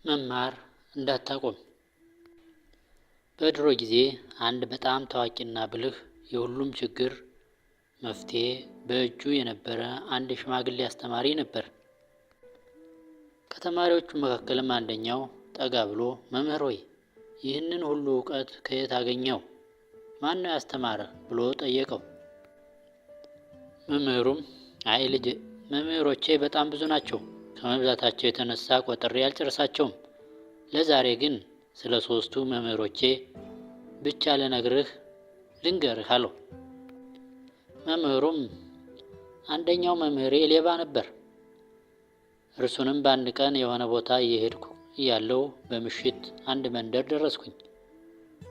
መማር እንዳታቆም። በድሮ ጊዜ አንድ በጣም ታዋቂና ብልህ የሁሉም ችግር መፍትሄ በእጁ የነበረ አንድ ሽማግሌ አስተማሪ ነበር። ከተማሪዎቹ መካከልም አንደኛው ጠጋ ብሎ መምህር ሆይ ይህንን ሁሉ እውቀት ከየት አገኘው? ማን ነው ያስተማረህ? ብሎ ጠየቀው። መምህሩም አይ ልጅ መምህሮቼ በጣም ብዙ ናቸው። ከመብዛታቸው የተነሳ ቆጥሬ አልጨርሳቸውም። ለዛሬ ግን ስለ 3ቱ መምህሮቼ ብቻ ልንገርህ አለው። መምህሩም አንደኛው መምህሬ ሌባ ነበር። እርሱንም በአንድ ቀን የሆነ ቦታ እየሄድኩ እያለሁ በምሽት አንድ መንደር ደረስኩኝ።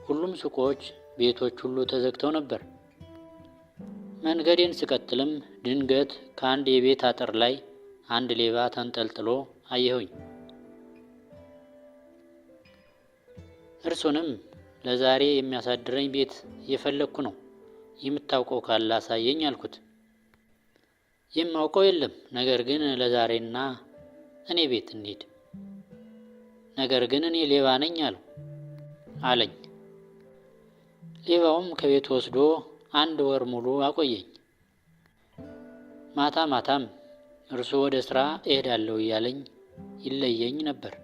ሁሉም ሱቆች፣ ቤቶች ሁሉ ተዘግተው ነበር። መንገዴን ስቀጥልም ድንገት ከአንድ የቤት አጥር ላይ አንድ ሌባ ተንጠልጥሎ አየሁኝ። እርሱንም ለዛሬ የሚያሳድረኝ ቤት እየፈለግኩ ነው፣ የምታውቀው ካለ አሳየኝ አልኩት። የማውቀው የለም፣ ነገር ግን ለዛሬና እኔ ቤት እንሂድ። ነገር ግን እኔ ሌባ ነኝ አለኝ። ሌባውም ከቤት ወስዶ 1 ወር ሙሉ አቆየኝ። ማታ ማታም እርሱ ወደ ስራ እሄዳለሁ እያለኝ ይለየኝ ነበር።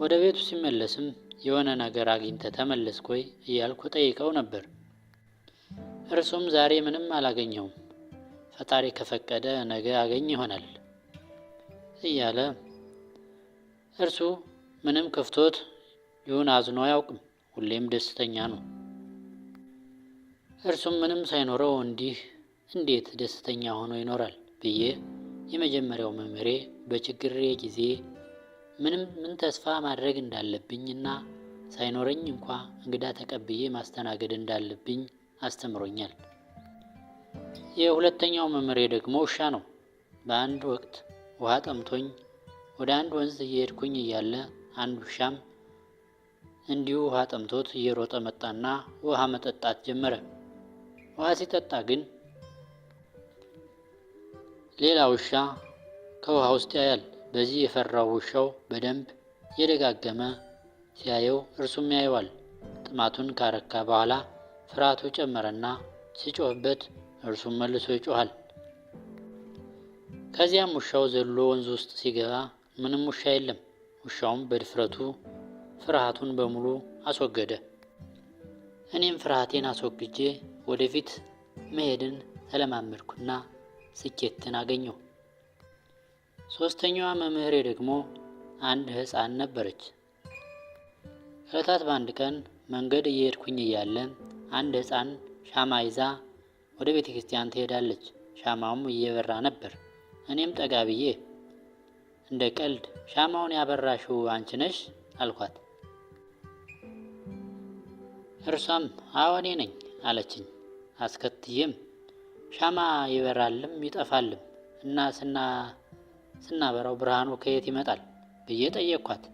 ወደ ቤቱ ሲመለስም የሆነ ነገር አግኝተህ ተመለስክ ወይ እያልኩ ጠይቀው ነበር። እርሱም ዛሬ ምንም አላገኘውም፣ ፈጣሪ ከፈቀደ ነገ አገኝ ይሆናል እያለ እርሱ ምንም ከፍቶት ይሁን አዝኖ አያውቅም፣ ሁሌም ደስተኛ ነው። እርሱም ምንም ሳይኖረው እንዴት ደስተኛ ሆኖ ይኖራል ብዬ የመጀመሪያው መምህሬ በችግሬ ጊዜ ምን ተስፋ ማድረግ እንዳለብኝ እና ሳይኖረኝ እንኳ እንግዳ ተቀብዬ ማስተናገድ እንዳለብኝ አስተምሮኛል። የሁለተኛው መምህሬ ደግሞ ውሻ ነው። በአንድ ወቅት ውሃ ጠምቶኝ ወደ አንድ ወንዝ እየሄድኩኝ እያለ አንድ ውሻም እንዲሁ ውሃ ጠምቶት እየሮጠ መጣና ውሃ መጠጣት ጀመረ። ውሃ ሲጠጣ ግን ሌላ ውሻ ከውሃ ውስጥ ያያል። በዚህ የፈራው ውሻው በደንብ የደጋገመ ሲያየው እርሱም ያየዋል። ጥማቱን ካረካ በኋላ ፍርሃቱ ጨመረና ሲጮህበት እርሱም መልሶ ይጮሃል። ከዚያም ውሻው ዘሎ ወንዝ ውስጥ ሲገባ ምንም ውሻ የለም። ውሻውም በድፍረቱ ፍርሃቱን በሙሉ አስወገደ። እኔም ፍርሃቴን አስወግጄ ወደፊት መሄድን ተለማመድኩና ስኬትን አገኘሁ። ሶስተኛዋ መምህሬ ደግሞ አንድ ሕፃን ነበረች። ዕለታት በአንድ ቀን መንገድ እየሄድኩኝ እያለ አንድ ሕፃን ሻማ ይዛ ወደ ቤተ ክርስቲያን ትሄዳለች። ሻማውም እየበራ ነበር። እኔም ጠጋ ብዬ እንደ ቀልድ ሻማውን ያበራሽው አንቺ ነሽ አልኳት። እርሷም አዎ እኔ ነኝ አለችኝ። አስከትዬም ሻማ ይበራልም ይጠፋልም እና ስናበራው ብርሃኑ ከየት ይመጣል ብዬ ጠየቅኳት።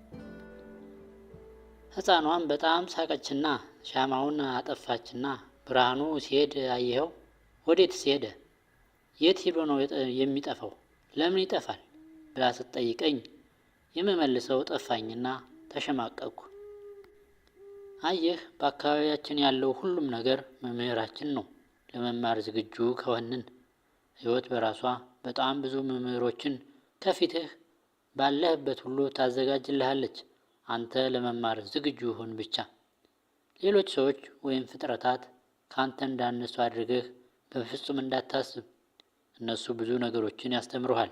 ሕፃኗም በጣም ሳቀችና ሻማውን አጠፋችና ብርሃኑ ሲሄድ አየኸው? ወዴትስ ሄደ? የት ሄዶ ነው የሚጠፋው? ለምን ይጠፋል? ብላ ስትጠይቀኝ የምመልሰው ጠፋኝና ተሸማቀቅኩ። አየህ፣ በአካባቢያችን ያለው ሁሉም ነገር መምህራችን ነው። ለመማር ዝግጁ ከሆንን ሕይወት በራሷ በጣም ብዙ መምህሮችን ከፊትህ ባለህበት ሁሉ ታዘጋጅልሃለች። አንተ ለመማር ዝግጁ ሁን ብቻ። ሌሎች ሰዎች ወይም ፍጥረታት ካንተ እንዳነሱ አድርገህ በፍጹም እንዳታስብ። እነሱ ብዙ ነገሮችን ያስተምሩሃል።